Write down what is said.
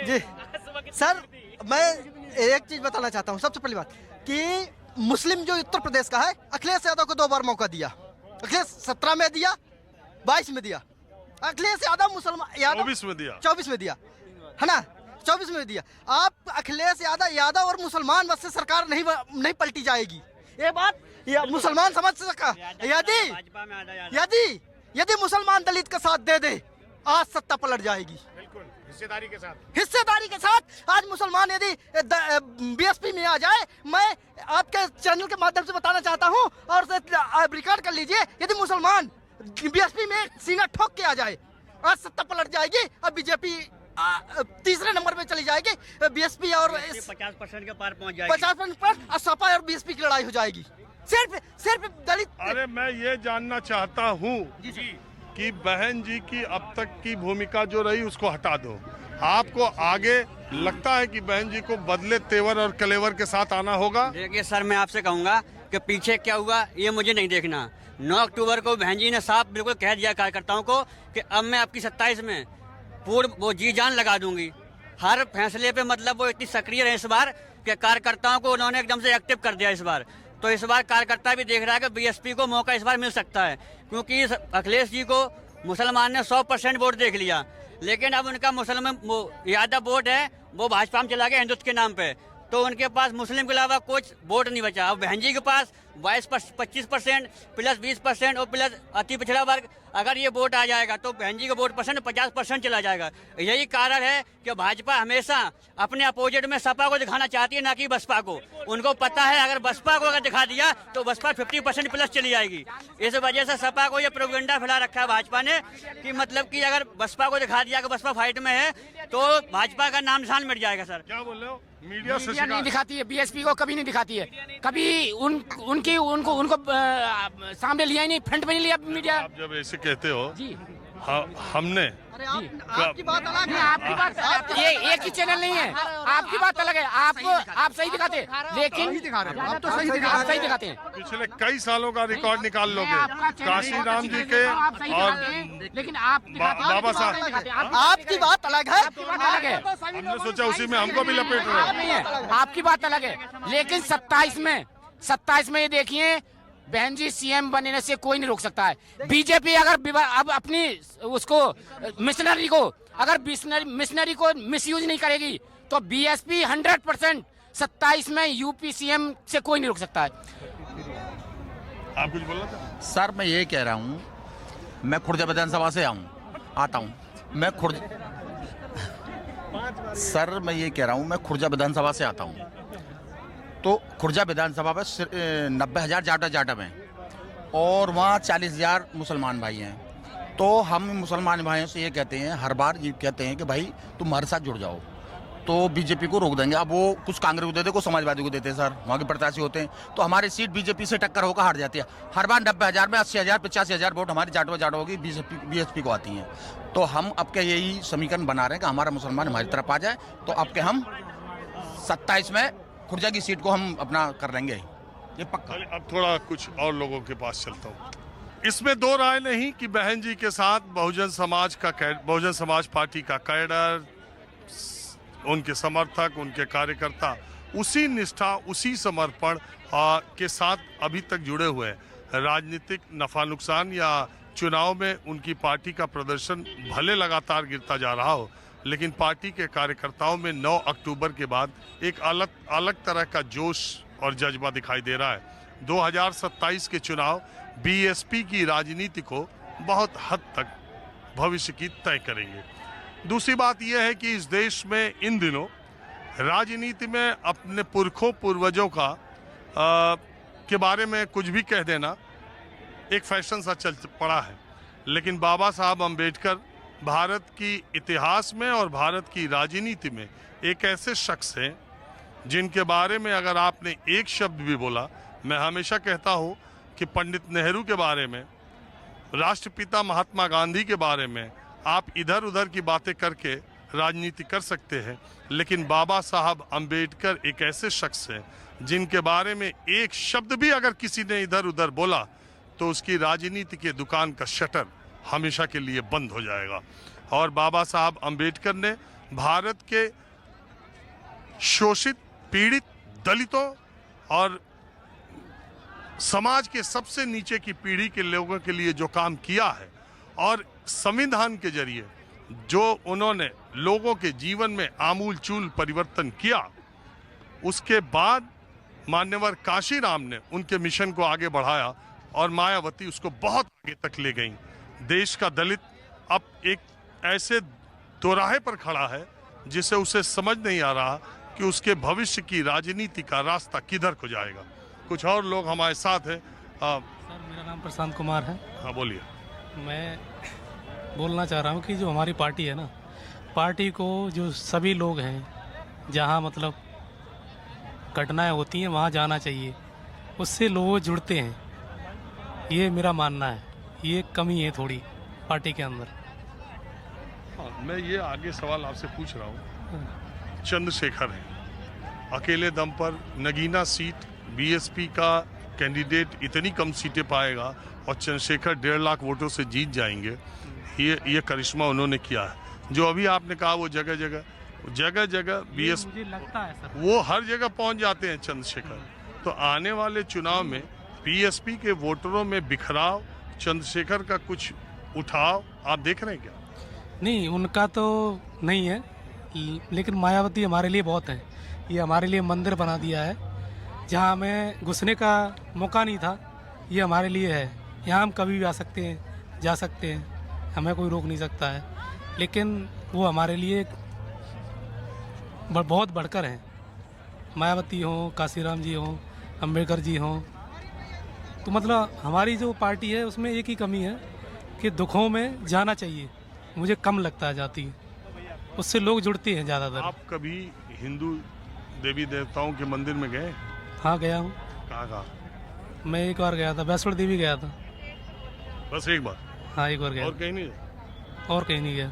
जी sir, मैं एक चीज बताना चाहता हूँ। सबसे पहली बात कि मुस्लिम जो उत्तर प्रदेश का है, अखिलेश यादव को 2 बार मौका दिया। अखिलेश 17 में दिया, 22 में दिया। अखिलेश यादव मुसलमान, यादव 24 में दिया है ना, 24 में दिया। आप अखिलेश यादव और मुसलमान बस से सरकार नहीं पलटी जाएगी। ये बात मुसलमान समझ सका। यदि मुसलमान दलित का साथ दे दे, आज सत्ता पलट जाएगी। बिल्कुल हिस्सेदारी के साथ आज मुसलमान यदि बीएसपी में आ जाए, मैं आपके चैनल के माध्यम से बताना चाहता हूं और रिकॉर्ड कर लीजिए, यदि मुसलमान बीएसपी में सीना ठोक के आ जाए, आज सत्ता पलट जाएगी और बीजेपी तीसरे नंबर पे चली जाएगी। बीएसपी और 50% के पार पहुंच जाएगी। 50% पर सपा और बीएसपी की लड़ाई हो जाएगी, सिर्फ दलित। अरे मैं ये जानना चाहता हूँ कि बहन जी की अब तक की भूमिका जो रही उसको हटा दो। आपको आगे लगता है कि बहन जी को बदले तेवर और कलेवर के साथ आना होगा? देखिए सर, मैं आपसे कहूंगा कि पीछे क्या हुआ ये मुझे नहीं देखना। 9 अक्टूबर को बहन जी ने साफ बिल्कुल कह दिया कार्यकर्ताओं को कि अब मैं आपकी 27 में पूर्ण वो जी जान लगा दूंगी। हर फैसले पे मतलब वो इतनी सक्रिय रहे इस बार कि कार्यकर्ताओं को उन्होंने एकदम से एक्टिव कर दिया इस बार। तो इस बार कार्यकर्ता भी देख रहा है कि बीएसपी को मौका इस बार मिल सकता है, क्योंकि अखिलेश जी को मुसलमान ने 100% वोट देख लिया, लेकिन अब उनका मुसलमान यादव वोट है वो भाजपा में चला गया हिंदुत्व के नाम पे, तो उनके पास मुस्लिम के अलावा कुछ वोट नहीं बचा। अब बहन जी के पास 25% प्लस 20% और प्लस अति पिछड़ा वर्ग, अगर ये वोट आ जाएगा तो बहन जी का वोट परसेंट 50% चला जाएगा। यही कारण है कि भाजपा हमेशा अपने अपोजिट में सपा को दिखाना चाहती है, ना कि बसपा को। उनको पता है अगर बसपा को अगर दिखा दिया तो बसपा 50% प्लस चली जाएगी। इस वजह से सपा को ये प्रोपेगेंडा फैला रखा है भाजपा ने कि मतलब कि अगर बसपा को दिखा दिया कि बसपा फाइट में है तो भाजपा का नाम निशान मिट जाएगा। सर क्या बोल रहे हो? मीडिया नहीं दिखाती है, बीएसपी को कभी नहीं दिखाती है, कभी उनको सामने लिया ही नहीं, फ्रंट में नहीं लिया मीडिया। आप जब ऐसे कहते हो जी, अरे हमने आपकी बात अलग है। आपकी बात ये एक ही चैनल नहीं है, आपकी बात अलग है। आप सही दिखाते हैं, लेकिन आप तो सही दिखाते हैं। पिछले कई सालों का रिकॉर्ड निकाल लोगे काशी राम जी के और लेकिन आप बाबा साहब। आपकी बात अलग है, हमने सोचा उसी में हमको भी लपेट रहे हैं। आपकी बात अलग है, लेकिन 27 में ये देखिए, बहन जी सीएम बनने से कोई नहीं रोक सकता है। बीजेपी अगर अब अपनी उसको मिशनरी को मिसयूज नहीं करेगी तो बीएसपी 100% 27 में यूपी सीएम से कोई नहीं रोक सकता है। आप कुछ बोलना था? सर मैं ये कह रहा हूँ, मैं खुर्जा विधानसभा से आता हूँ। सर मैं ये कह रहा हूँ, मैं खुर्जा विधानसभा से आता हूँ। तो खुर्जा विधानसभा में 90,000 जाटव हैं और वहाँ 40,000 मुसलमान भाई हैं। तो हम मुसलमान भाइयों से ये कहते हैं, हर बार ये कहते हैं कि भाई तुम हमारे साथ जुड़ जाओ, तो बीजेपी को रोक देंगे। अब वो कुछ कांग्रेस को देते, कुछ समाजवादी को देते हैं सर, वहाँ के प्रत्याशी होते हैं, तो हमारी सीट बीजेपी से टक्कर होकर हार जाती है। हर बार 90,000 में 80,000 85,000 वोट हमारी जाटव की बीएसपी को आती हैं। तो हम अब के यही समीकरण बना रहे हैं कि हमारा मुसलमान हमारी तरफ आ जाए, तो अब के हम 27 में खुर्जा की सीट को हम अपना कर लेंगे, ये पक्का। अब थोड़ा कुछ और लोगों के पास चलता हूँ। इसमें दो राय नहीं कि बहन जी के साथ बहुजन समाज पार्टी का कैडर, उनके समर्थक, उनके कार्यकर्ता उसी निष्ठा, उसी समर्पण के साथ अभी तक जुड़े हुए हैं। राजनीतिक नफा नुकसान या चुनाव में उनकी पार्टी का प्रदर्शन भले लगातार गिरता जा रहा हो, लेकिन पार्टी के कार्यकर्ताओं में 9 अक्टूबर के बाद एक अलग तरह का जोश और जज्बा दिखाई दे रहा है। 2027 के चुनाव बीएसपी की राजनीति को बहुत हद तक भविष्य की तय करेंगे। दूसरी बात यह है कि इस देश में इन दिनों राजनीति में अपने पूर्वजों का के बारे में कुछ भी कह देना एक फैशन सा चल पड़ा है, लेकिन बाबा साहब अम्बेडकर भारत की इतिहास में और भारत की राजनीति में एक ऐसे शख्स हैं जिनके बारे में अगर आपने एक शब्द भी बोला, मैं हमेशा कहता हूं कि पंडित नेहरू के बारे में, राष्ट्रपिता महात्मा गांधी के बारे में आप इधर उधर की बातें करके राजनीति कर सकते हैं, लेकिन बाबा साहब अम्बेडकर एक ऐसे शख्स हैं जिनके बारे में एक शब्द भी अगर किसी ने इधर उधर बोला तो उसकी राजनीति के दुकान का शटर हमेशा के लिए बंद हो जाएगा। और बाबा साहब अम्बेडकर ने भारत के शोषित, पीड़ित दलितों और समाज के सबसे नीचे की पीढ़ी के लोगों के लिए जो काम किया है और संविधान के जरिए जो उन्होंने लोगों के जीवन में आमूल चूल परिवर्तन किया, उसके बाद मान्यवर काशीराम ने उनके मिशन को आगे बढ़ाया और मायावती उसको बहुत आगे तक ले गई। देश का दलित अब एक ऐसे दोराहे पर खड़ा है जिसे उसे समझ नहीं आ रहा कि उसके भविष्य की राजनीति का रास्ता किधर को जाएगा। कुछ और लोग हमारे साथ हैं। सर, मेरा नाम प्रशांत कुमार है। हाँ, बोलिए। मैं बोलना चाह रहा हूँ कि जो हमारी पार्टी है ना, पार्टी को जो सभी लोग हैं, जहाँ मतलब घटनाएं होती हैं वहाँ जाना चाहिए, उससे लोग जुड़ते हैं। ये मेरा मानना है, ये कमी है थोड़ी पार्टी के अंदर। हाँ, मैं ये आगे सवाल आपसे पूछ रहा हूँ। चंद्रशेखर है, अकेले दम पर नगीना सीट बीएसपी का कैंडिडेट इतनी कम सीटें पाएगा और चंद्रशेखर 1.5 लाख वोटों से जीत जाएंगे। ये करिश्मा उन्होंने किया है। जो अभी आपने कहा वो जगह जगह बीएसपी, मुझे लगता है सर, वो हर जगह पहुंच जाते हैं चंद्रशेखर। तो आने वाले चुनाव में बीएसपी के वोटरों में बिखराव, चंद्रशेखर का कुछ उठाव आप देख रहे हैं क्या? नहीं, उनका तो नहीं है, लेकिन मायावती हमारे लिए बहुत है। ये हमारे लिए मंदिर बना दिया है, जहाँ हमें घुसने का मौका नहीं था, ये हमारे लिए है। यहाँ हम कभी भी आ सकते हैं, जा सकते हैं, हमें कोई रोक नहीं सकता है। लेकिन वो हमारे लिए बहुत बढ़कर हैं। मायावती हों, काशीराम जी हों, अम्बेडकर जी हों, तो मतलब हमारी जो पार्टी है उसमें एक ही कमी है कि दुखों में जाना चाहिए। मुझे कम लगता है जाती, उससे लोग जुड़ते हैं ज़्यादातर। आप कभी हिंदू देवी देवताओं के मंदिर में गए? हाँ, गया हूँ। कहाँ? मैं एक बार गया था, वैष्णो देवी गया था। बस एक बार? हाँ, एक बार गया। और कहीं नहीं? और कहीं नहीं गया।